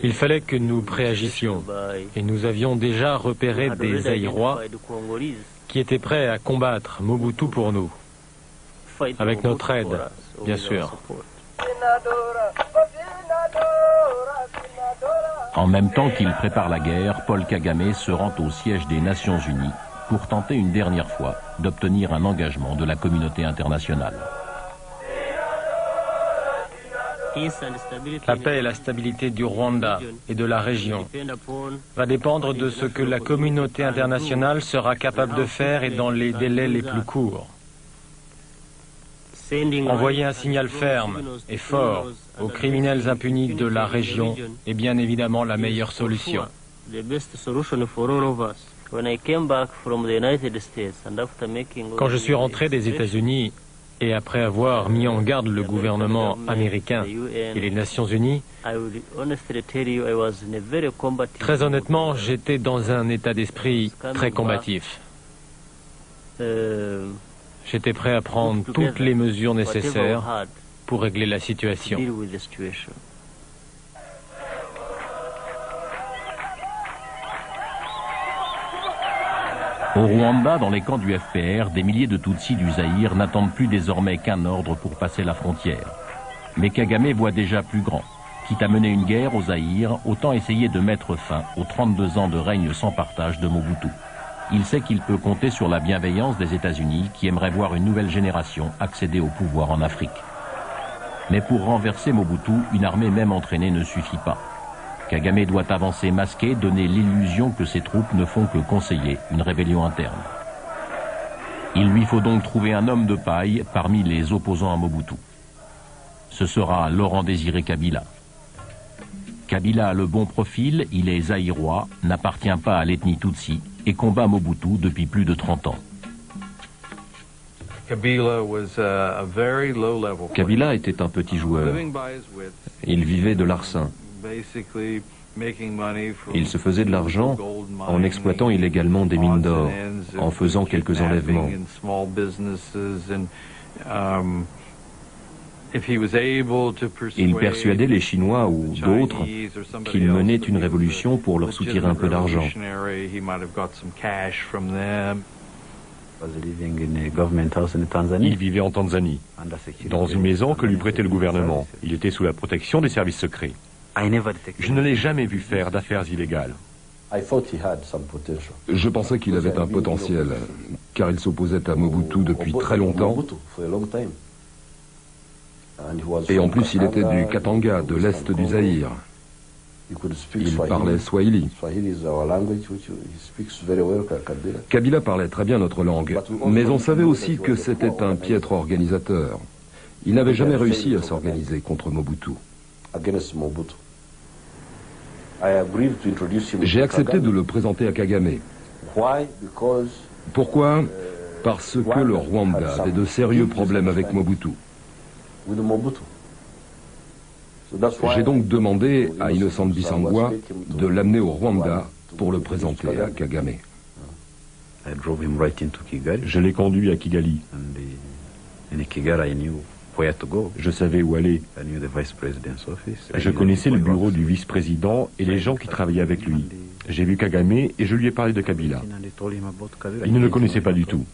Il fallait que nous préagissions et nous avions déjà repéré des Zaïrois qui étaient prêts à combattre Mobutu pour nous, avec notre aide, bien sûr. En même temps qu'il prépare la guerre, Paul Kagame se rend au siège des Nations Unies pour tenter une dernière fois d'obtenir un engagement de la communauté internationale. La paix et la stabilité du Rwanda et de la région va dépendre de ce que la communauté internationale sera capable de faire et dans les délais les plus courts. Envoyer un signal ferme et fort aux criminels impunis de la région est bien évidemment la meilleure solution. Quand je suis rentré des États-Unis et après avoir mis en garde le gouvernement américain et les Nations Unies, très honnêtement, j'étais dans un état d'esprit très combatif. J'étais prêt à prendre toutes les mesures nécessaires pour régler la situation. Au Rwanda, dans les camps du FPR, des milliers de Tutsis du Zaïre n'attendent plus désormais qu'un ordre pour passer la frontière. Mais Kagame voit déjà plus grand. Quitte à mener une guerre au Zaïre, autant essayer de mettre fin aux 32 ans de règne sans partage de Mobutu. Il sait qu'il peut compter sur la bienveillance des États-Unis qui aimeraient voir une nouvelle génération accéder au pouvoir en Afrique. Mais pour renverser Mobutu, une armée même entraînée ne suffit pas. Kagame doit avancer masqué, donner l'illusion que ses troupes ne font que conseiller une rébellion interne. Il lui faut donc trouver un homme de paille parmi les opposants à Mobutu. Ce sera Laurent-Désiré Kabila. Kabila a le bon profil, il est zaïrois, n'appartient pas à l'ethnie Tutsi et combat Mobutu depuis plus de 30 ans. Kabila était un petit joueur. Il vivait de l'arsen. Il se faisait de l'argent en exploitant illégalement des mines d'or, en faisant quelques enlèvements. Il persuadait les Chinois ou d'autres qu'il menait une révolution pour leur soutirer un peu d'argent. Il vivait en Tanzanie, dans une maison que lui prêtait le gouvernement. Il était sous la protection des services secrets. Je ne l'ai jamais vu faire d'affaires illégales. Je pensais qu'il avait un potentiel, car il s'opposait à Mobutu depuis très longtemps. Et en plus, il était du Katanga, de l'est du Zaïre. Il parlait Swahili. Kabila parlait très bien notre langue, mais on savait aussi que c'était un piètre organisateur. Il n'avait jamais réussi à s'organiser contre Mobutu. J'ai accepté de le présenter à Kagame. Pourquoi? Parce que le Rwanda avait de sérieux problèmes avec Mobutu. J'ai donc demandé à Innocent Bissangwa de l'amener au Rwanda pour le présenter à Kagame. Je l'ai conduit à Kigali. Je savais où aller. Je connaissais le bureau du vice-président et les gens qui travaillaient avec lui. J'ai vu Kagame et je lui ai parlé de Kabila. Il ne le connaissait pas du tout.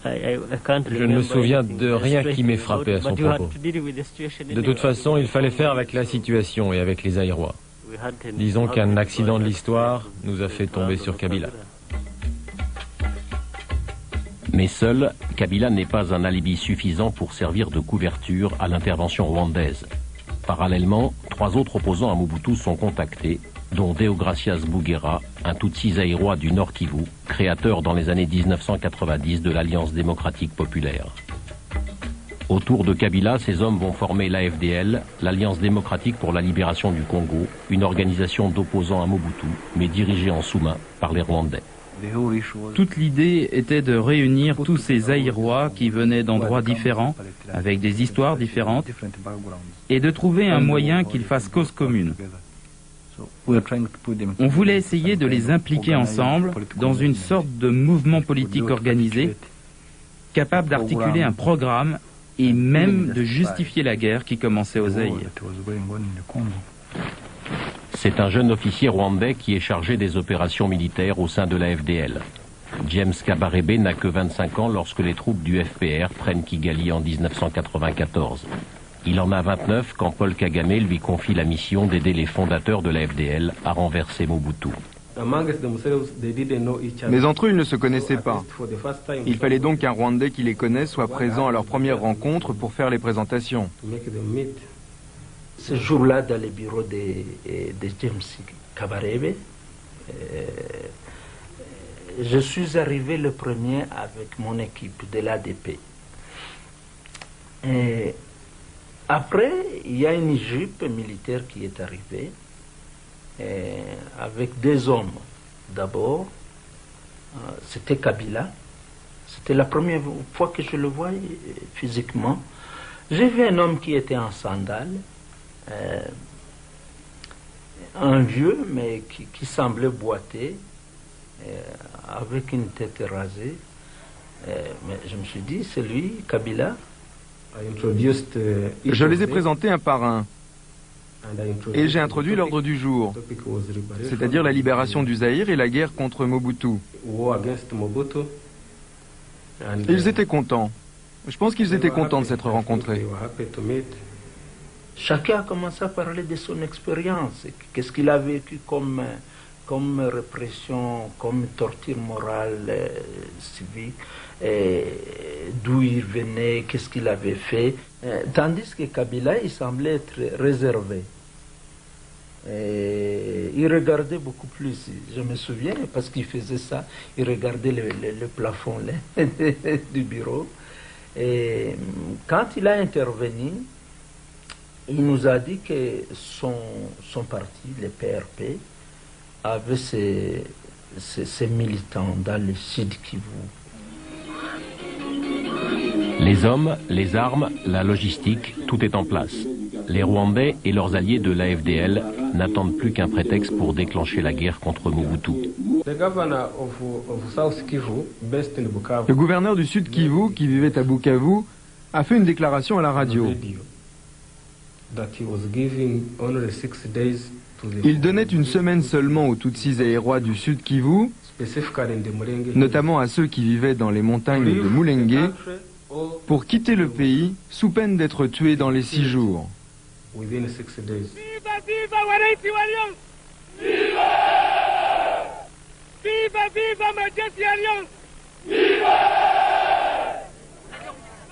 Je ne me souviens de rien qui m'ait frappé à son propos. De toute façon, il fallait faire avec la situation et avec les Zaïrois. Disons qu'un accident de l'histoire nous a fait tomber sur Kabila. Mais seul, Kabila n'est pas un alibi suffisant pour servir de couverture à l'intervention rwandaise. Parallèlement, 3 autres opposants à Mobutu sont contactés, dont Deogracias Bouguera, un Tutsi zaïrois du Nord Kivu, créateur dans les années 1990 de l'Alliance démocratique populaire. Autour de Kabila, ces hommes vont former l'AFDL, l'Alliance démocratique pour la libération du Congo, une organisation d'opposants à Mobutu, mais dirigée en sous-main par les Rwandais. Toute l'idée était de réunir tous ces Zaïrois qui venaient d'endroits différents, avec des histoires différentes, et de trouver un moyen qu'ils fassent cause commune. On voulait essayer de les impliquer ensemble dans une sorte de mouvement politique organisé, capable d'articuler un programme et même de justifier la guerre qui commençait au Zaïre. C'est un jeune officier rwandais qui est chargé des opérations militaires au sein de la FDL. James Kabarebe n'a que 25 ans lorsque les troupes du FPR prennent Kigali en 1994. Il en a 29 quand Paul Kagame lui confie la mission d'aider les fondateurs de la FDL à renverser Mobutu. Mais entre eux, ils ne se connaissaient pas. Il fallait donc qu'un Rwandais qui les connaisse soit présent à leur première rencontre pour faire les présentations. Ce jour-là, dans le bureau de James Kabarebe, je suis arrivé le premier avec mon équipe de l'ADP. Après, il y a une jupe militaire qui est arrivée avec deux hommes. D'abord, c'était Kabila. C'était la première fois que je le voyais physiquement. J'ai vu un homme qui était en sandales, un vieux, mais qui semblait boiter, avec une tête rasée. Mais je me suis dit, c'est lui, Kabila. Je les ai présentés un par un. Et j'ai introduit l'ordre du jour, c'est-à-dire la libération du Zaïre et la guerre contre Mobutu. Ils étaient contents. Je pense qu'ils étaient contents de s'être rencontrés. Chacun a commencé à parler de son expérience. Qu'est-ce qu'il a vécu comme répression, comme torture morale, civique, d'où il venait, qu'est-ce qu'il avait fait. Tandis que Kabila, il semblait être réservé. Il regardait beaucoup plus, je me souviens, parce qu'il faisait ça, il regardait le plafond là, du bureau. Et quand il a intervenu, il nous a dit que son parti, le PRP, avait ses militants dans le Sud Kivu. Les hommes, les armes, la logistique, tout est en place. Les Rwandais et leurs alliés de l'AFDL n'attendent plus qu'un prétexte pour déclencher la guerre contre Mobutu. Le gouverneur du Sud Kivu, qui vivait à Bukavu, a fait une déclaration à la radio. Il donnait une semaine seulement aux Tutsis zaïrois du Sud Kivu, notamment à ceux qui vivaient dans les montagnes de Mulenge, pour quitter le pays sous peine d'être tués dans les 6 jours.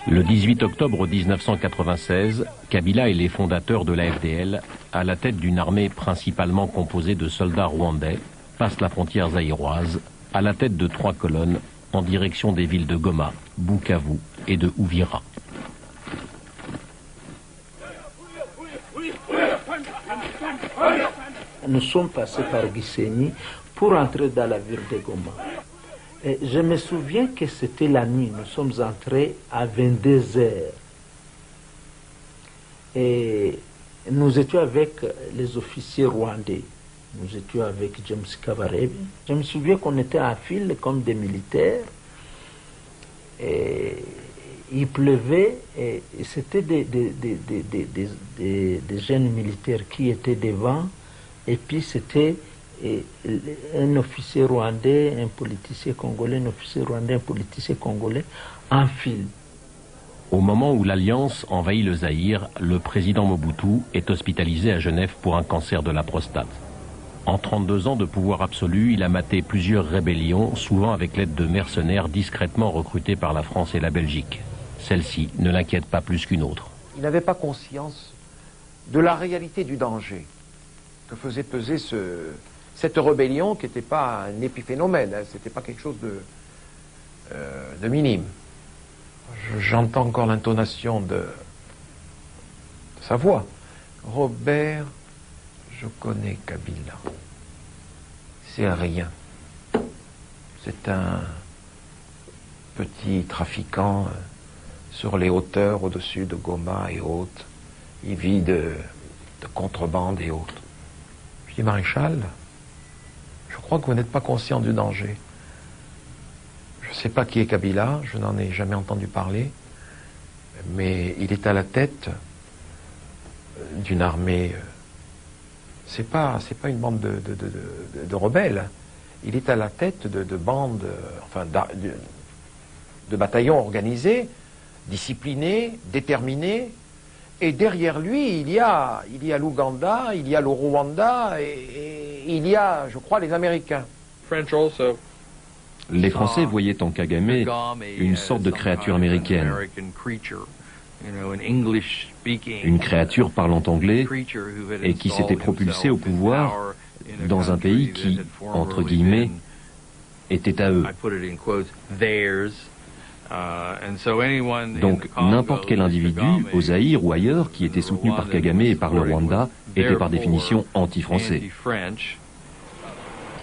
Le 18 octobre 1996, Kabila et les fondateurs de l'AFDL, à la tête d'une armée principalement composée de soldats rwandais, passent la frontière zaïroise, à la tête de 3 colonnes, en direction des villes de Goma, Bukavu et de Uvira. Nous sommes passés par Gisenyi pour entrer dans la ville de Goma. Et je me souviens que c'était la nuit, nous sommes entrés à 22 heures. Et nous étions avec les officiers rwandais. Nous étions avec James Kabarebe. Je me souviens qu'on était en file comme des militaires. Et il pleuvait et c'était des jeunes militaires qui étaient devant. Et puis c'était un officier rwandais, un politicien congolais, un officier rwandais, un politicien congolais en file. Au moment où l'Alliance envahit le Zaïre, le président Mobutu est hospitalisé à Genève pour un cancer de la prostate. En 32 ans de pouvoir absolu, il a maté plusieurs rébellions, souvent avec l'aide de mercenaires discrètement recrutés par la France et la Belgique. Celle-ci ne l'inquiète pas plus qu'une autre. Il n'avait pas conscience de la réalité du danger que faisait peser cette rébellion qui n'était pas un épiphénomène, hein, c'était pas quelque chose de minime. J'entends encore l'intonation de sa voix. Robert, je connais Kabila. C'est rien. C'est un petit trafiquant sur les hauteurs au-dessus de Goma et autres. Il vit de contrebande et autres. Je dis, Maréchal, je crois que vous n'êtes pas conscient du danger. Je ne sais pas qui est Kabila, je n'en ai jamais entendu parler. mais il est à la tête d'une armée. C'est pas une bande de rebelles. Il est à la tête de bandes, enfin de bataillons organisés, disciplinés, déterminés. Et derrière lui, il y a l'Ouganda, il y a le Rwanda, et il y a, je crois, les Américains. Les Français voyaient en Kagame une sorte de créature américaine, une créature parlant anglais et qui s'était propulsée au pouvoir dans un pays qui, entre guillemets, était à eux. Donc n'importe quel individu, au Zaïre ou ailleurs, qui était soutenu par Kagame et par le Rwanda, était par définition anti-français.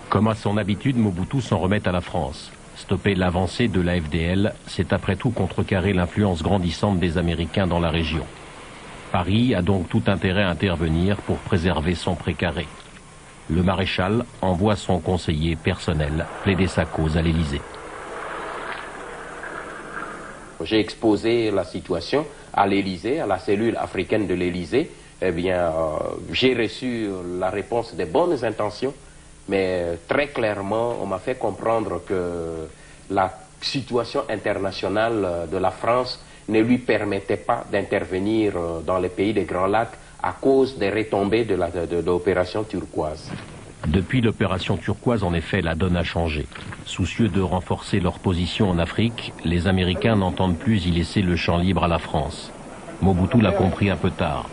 Comme à son habitude, Mobutu s'en remet à la France. Stopper l'avancée de la FDL, c'est après tout contrecarrer l'influence grandissante des Américains dans la région. Paris a donc tout intérêt à intervenir pour préserver son précaré. Le maréchal envoie son conseiller personnel plaider sa cause à l'Élysée. J'ai exposé la situation à l'Élysée, à la cellule africaine de l'Élysée. Eh bien, j'ai reçu la réponse des bonnes intentions, mais très clairement, on m'a fait comprendre que la situation internationale de la France ne lui permettait pas d'intervenir dans les pays des Grands Lacs à cause des retombées de l'opération turquoise. Depuis l'opération turquoise, en effet, la donne a changé. Soucieux de renforcer leur position en Afrique, les Américains n'entendent plus y laisser le champ libre à la France. Mobutu l'a compris un peu tard.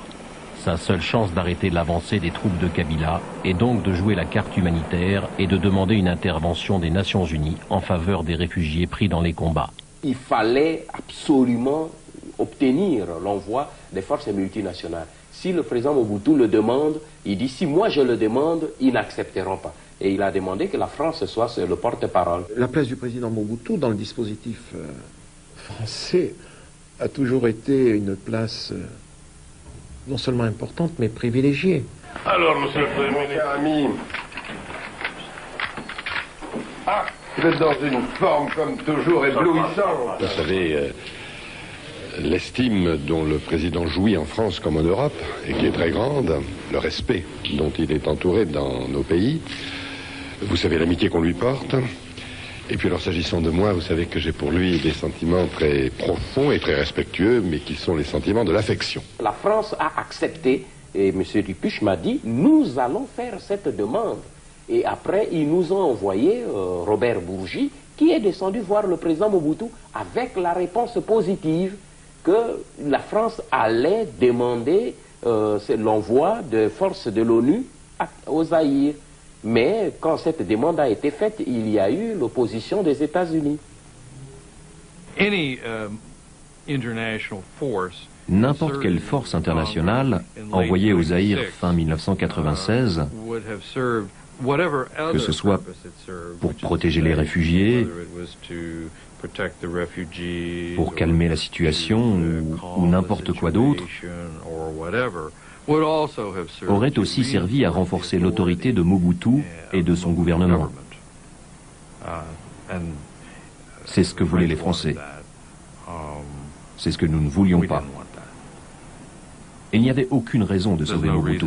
Sa seule chance d'arrêter l'avancée des troupes de Kabila est donc de jouer la carte humanitaire et de demander une intervention des Nations Unies en faveur des réfugiés pris dans les combats. Il fallait absolument obtenir l'envoi des forces multinationales. Si le président Mobutu le demande, il dit si moi je le demande, ils n'accepteront pas. Et il a demandé que la France soit le porte-parole. La place du président Mobutu dans le dispositif français a toujours été une place non seulement importante, mais privilégiée. Alors, monsieur le Premier ministre, ami, vous êtes dans une forme comme toujours éblouissante. Vous savez, l'estime dont le président jouit en France comme en Europe, et qui est très grande, le respect dont il est entouré dans nos pays, vous savez l'amitié qu'on lui porte. Et puis alors s'agissant de moi, vous savez que j'ai pour lui des sentiments très profonds et très respectueux, mais qui sont les sentiments de l'affection. La France a accepté, et M. Dupuche m'a dit, nous allons faire cette demande. Et après, ils nous ont envoyé Robert Bourgi, qui est descendu voir le président Mobutu avec la réponse positive que la France allait demander l'envoi de forces de l'ONU au Zaïre. Mais quand cette demande a été faite, il y a eu l'opposition des États-Unis. N'importe quelle force internationale envoyée au Zaïre fin 1996, que ce soit pour protéger les réfugiés, pour calmer la situation ou n'importe quoi d'autre, aurait aussi servi à renforcer l'autorité de Mobutu et de son gouvernement. C'est ce que voulaient les Français. C'est ce que nous ne voulions pas. Il n'y avait aucune raison de sauver Mobutu.